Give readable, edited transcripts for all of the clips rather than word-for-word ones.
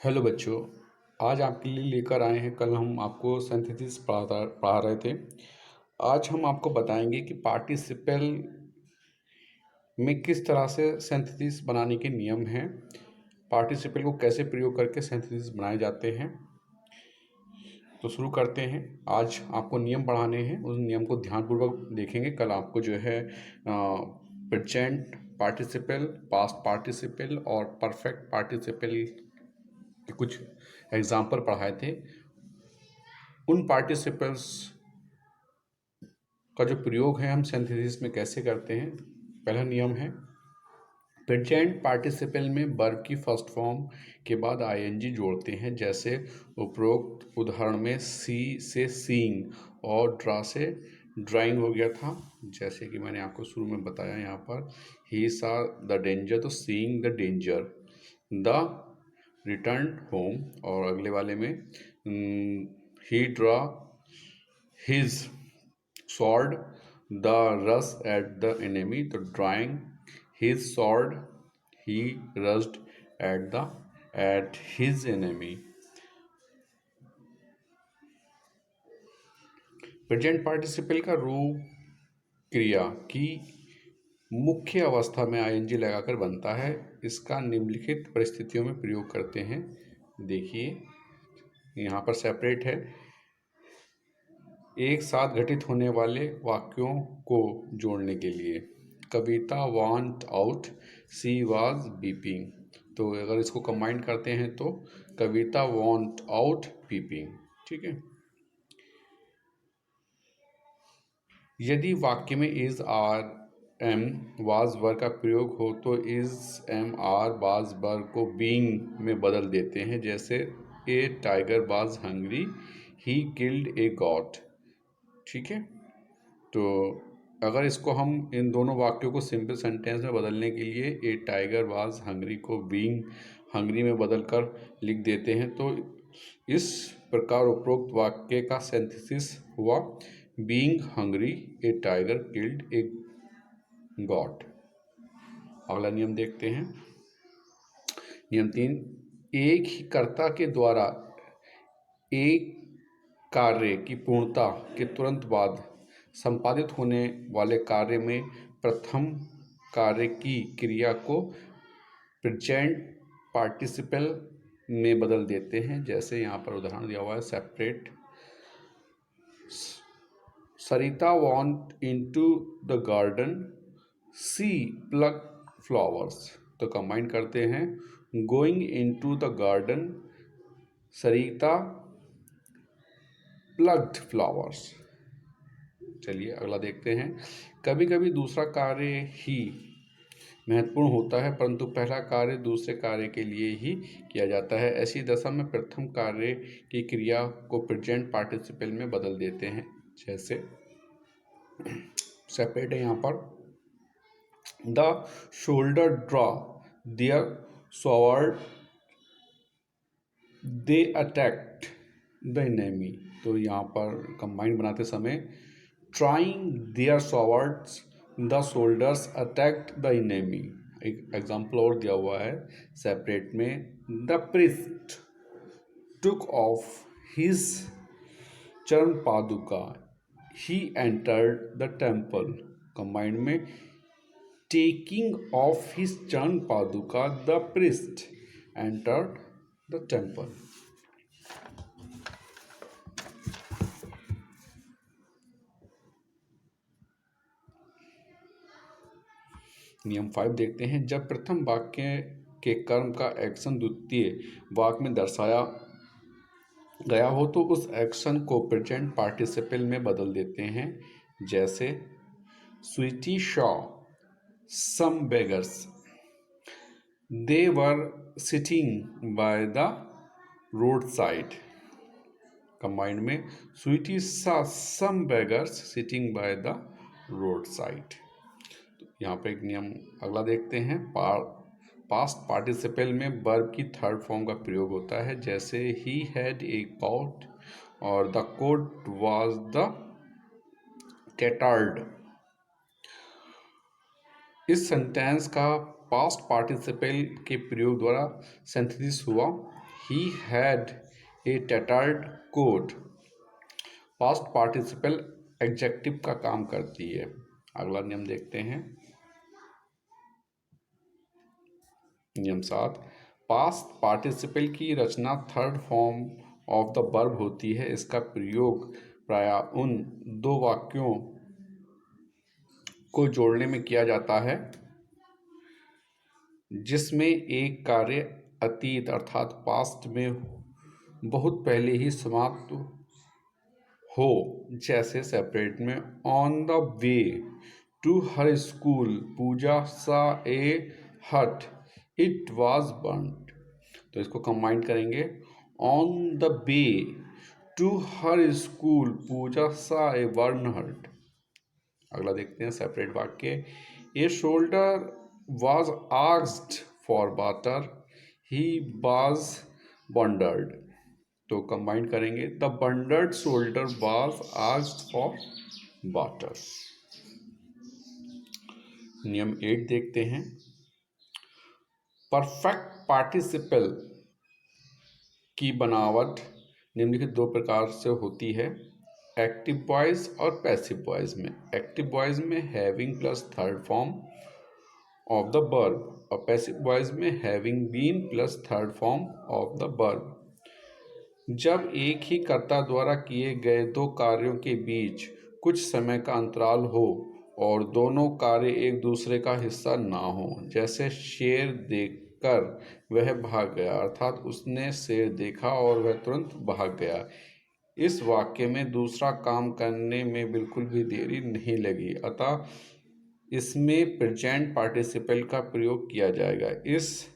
Hello बच्चों। आज आपके लिए लेकर आए हैं। कल हम आपको सिंथेसिस पढ़ा रहे थे। आज हम आपको बताएंगे कि पार्टिसिपल में किस तरह से सिंथेसिस बनाने के नियम हैं, पार्टिसिपल को कैसे प्रयोग करके सिंथेसिस बनाए जाते हैं। तो शुरू करते हैं। आज आपको नियम पढ़ाने हैं, उस नियम को ध्यानपूर्वक देखेंगे। कल आपको जो है प्रेजेंट पार्टिसिपल, पास्ट पार्टिसिपल और परफेक्ट पार्टिसिपल के कुछ एग्जाम्पल पढ़ाए थे। उन पार्टिसिपल्स का जो प्रयोग है हम सिंथेसिस में कैसे करते हैं। पहला नियम है, प्रेजेंट पार्टिसिपल में वर्ब की फर्स्ट फॉर्म के बाद आईएनजी जोड़ते हैं। जैसे उपरोक्त उदाहरण में सी से सीइंग और ड्रा से ड्राइंग हो गया था। जैसे कि मैंने आपको शुरू में बताया, यहाँ पर ही सा द डेंजर, तो seeing the danger, the return home. और अगले वाले में ही draw his sword the rush at the enemy, तो drawing his sword he rushed at his enemy। Present participle का रूप क्रिया की मुख्य अवस्था में आईएनजी लगाकर बनता है। इसका निम्नलिखित परिस्थितियों में प्रयोग करते हैं। देखिए यहाँ पर सेपरेट है। एक साथ घटित होने वाले वाक्यों को जोड़ने के लिए, Kavita want out, she was weeping. तो अगर इसको कंबाइन करते हैं तो कविता वांट आउट वीपिंग। ठीक है। यदि वाक्य में इज आर एम वाज वर्ग का प्रयोग हो तो इज एम आर वाज वर्ग को बीइंग में बदल देते हैं। जैसे a tiger was hungry, he killed a goat. ठीक है। तो अगर इसको हम इन दोनों वाक्यों को सिंपल सेंटेंस में बदलने के लिए ए टाइगर वाज हंग्री को बीइंग हंग्री में बदलकर लिख देते हैं, तो इस प्रकार उपरोक्त वाक्य का सिंथेसिस हुआ, being hungry A tiger killed a got. अगला नियम देखते हैं। नियम 3, एक ही कर्ता के द्वारा एक कार्य की पूर्णता के तुरंत बाद संपादित होने वाले कार्य में प्रथम कार्य की क्रिया को प्रेजेंट पार्टिसिपल में बदल देते हैं। जैसे यहाँ पर उदाहरण दिया हुआ है, separate Sarita went into the garden, she pluck flowers. तो कंबाइन करते हैं, going into the garden, Sarita plucked flowers. चलिए अगला देखते हैं। कभी कभी दूसरा कार्य ही महत्वपूर्ण होता है, परंतु पहला कार्य दूसरे कार्य के लिए ही किया जाता है। ऐसी दशा में प्रथम कार्य की क्रिया को प्रेजेंट पार्टिसिपल में बदल देते हैं। जैसे सेपरेट है यहाँ पर, the soldier draw their sword, they attacked the enemy. तो यहाँ पर कंबाइन बनाते समय, drawing their swords the soldiers attacked the enemy. एक एग्जाम्पल और दिया हुआ है सेपरेट में, the priest took off his charan paduka, he entered the temple. Combined में, taking off his charan paduka the priest entered the temple. नियम 5 देखते हैं। जब प्रथम वाक्य के कर्म का एक्शन द्वितीय वाक्य में दर्शाया गया हो तो उस एक्शन को प्रेजेंट पार्टिसिपल में बदल देते हैं। जैसे Sweety saw some beggars, they were sitting by the road side. Combined में, Sweety saw some beggars sitting by the roadside। यहाँ पे एक नियम अगला देखते हैं। पास्ट पार्टिसिपल में वर्ब की थर्ड फॉर्म का प्रयोग होता है। जैसे ही हैड ए कोट और the coat was the catered. इस सेंटेंस का पास्ट पार्टिसिपल के प्रयोग द्वारा सिंथेसिस हुआ, he had a tattered coat। Past participle adjective का काम करती है। अगला नियम देखते हैं, नियम 7। पास्ट पार्टिसिपल की रचना third form of the verb होती है। इसका प्रयोग प्रायः उन दो वाक्यों को जोड़ने में किया जाता है जिसमें एक कार्य अतीत अर्थात पास्ट में बहुत पहले ही समाप्त हो, जैसे सेपरेट में on the way to her school Puja saw a हट इट वॉज बर्न्ड। तो इसको कंबाइन करेंगे, on the way to her school Puja saw a burnt hut. अगला देखते हैं सेपरेट वाक्य, a soldier was asked for water he was बंडर्ड। तो कंबाइन करेंगे, द बंडर्ड soldier was asked for water. नियम 8 देखते हैं, परफेक्ट पार्टिसिपल की बनावट निम्नलिखित दो प्रकार से होती है, एक्टिव वॉइस और पैसिव वॉइस में। एक्टिव वॉइस में having plus third form of the verb और पैसिव वॉइस में having been plus third form of the verb. जब एक ही कर्ता द्वारा किए गए दो कार्यों के बीच कुछ समय का अंतराल हो और दोनों कार्य एक दूसरे का हिस्सा ना हो, जैसे शेर देखकर वह भाग गया, अर्थात उसने शेर देखा और वह तुरंत भाग गया। इस वाक्य में दूसरा काम करने में बिल्कुल भी देरी नहीं लगी, अतः इसमें प्रेजेंट पार्टिसिपल का प्रयोग किया जाएगा। इस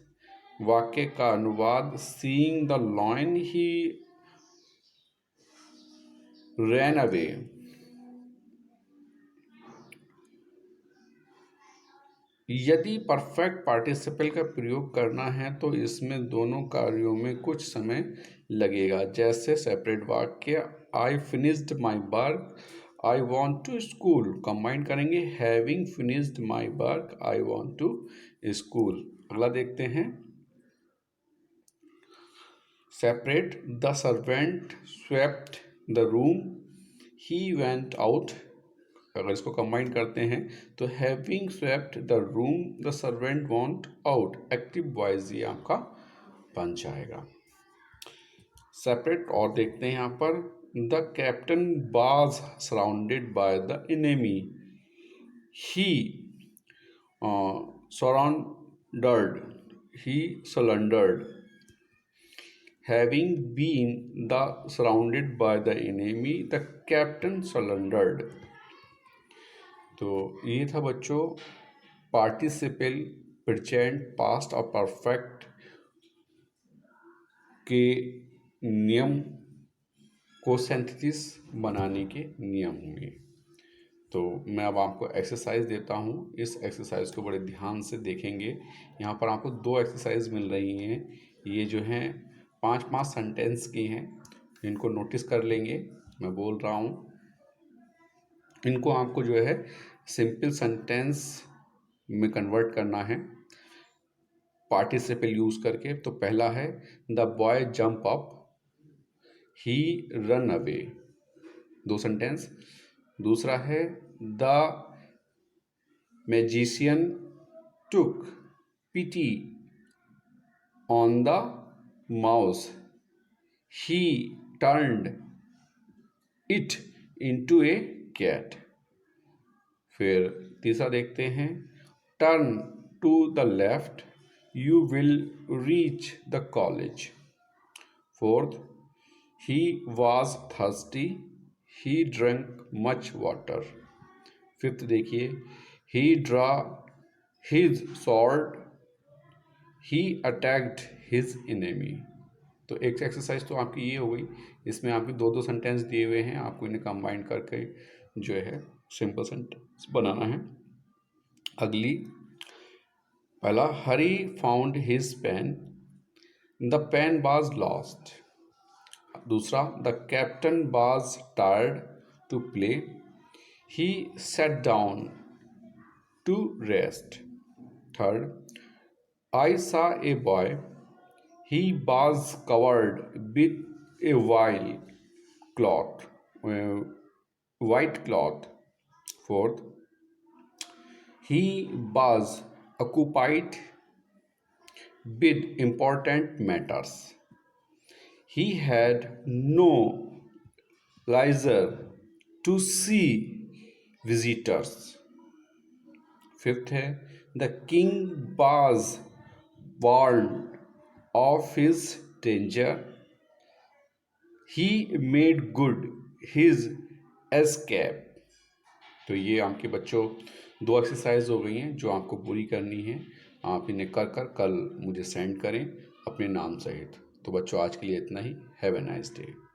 वाक्य का अनुवाद seeing the lion he ran away. यदि परफेक्ट पार्टिसिपल का प्रयोग करना है तो इसमें दोनों कार्यों में कुछ समय लगेगा, जैसे सेपरेट वाक्य I finished my work I went to school. Combine करेंगे, having finished my work I went to school. अगला देखते हैं, separate the servant swept the room he went out. अगर इसको कंबाइन करते हैं तो having swept the room the servant went out, active voice ये आपका बन जाएगा। सेपरेट और देखते हैं यहाँ पर, the captain was surrounded by the enemy he surrendered he surrendered. Having been surrounded by the enemy, the captain surrendered। तो ये था बच्चों पार्टिसिपल प्रेजेंट पास्ट और परफेक्ट के नियम को सिंथेसिस बनाने के नियम में। तो मैं अब आपको एक्सरसाइज देता हूँ, इस एक्सरसाइज को बड़े ध्यान से देखेंगे। यहाँ पर आपको दो एक्सरसाइज मिल रही हैं, ये जो हैं 5-5 सेंटेंस की हैं, इनको नोटिस कर लेंगे। मैं बोल रहा हूँ, इनको आपको जो है सिंपल सेंटेंस में कन्वर्ट करना है पार्टिसिपल यूज करके। तो पहला है, the boy jump up he run away, दो सेंटेंस। दूसरा है, the magician took pity on the mouse he turned it into a cat। फिर तीसरा देखते हैं, turn to the left you will reach the college। Fourth, he was thirsty he drank much water। Fifth देखिए, he drew his sword he attacked his enemy। तो एक exercise तो आपकी ये हो गई, इसमें आपके दो दो सेंटेंस दिए हुए हैं, आपको इन्हें कंबाइन करके जो है सिंपल सेंटेंस बनाना है। अगली, पहला, Hari found his pen the pen was lost. दूसरा, the captain was tired to play he sat down to rest. Third, I saw a boy He was covered with a cloth, uh, white cloth. Fourth, he was occupied with important matters. He had no leisure to see visitors. Fifth है the king was warned of his danger. He made good his escape. तो ये आपके बच्चों दो exercise हो गई हैं जो आपको पूरी करनी है। आप इन्हें कर कर कल मुझे सेंड करें अपने नाम सहित। तो बच्चों आज के लिए इतना ही। Have a nice day.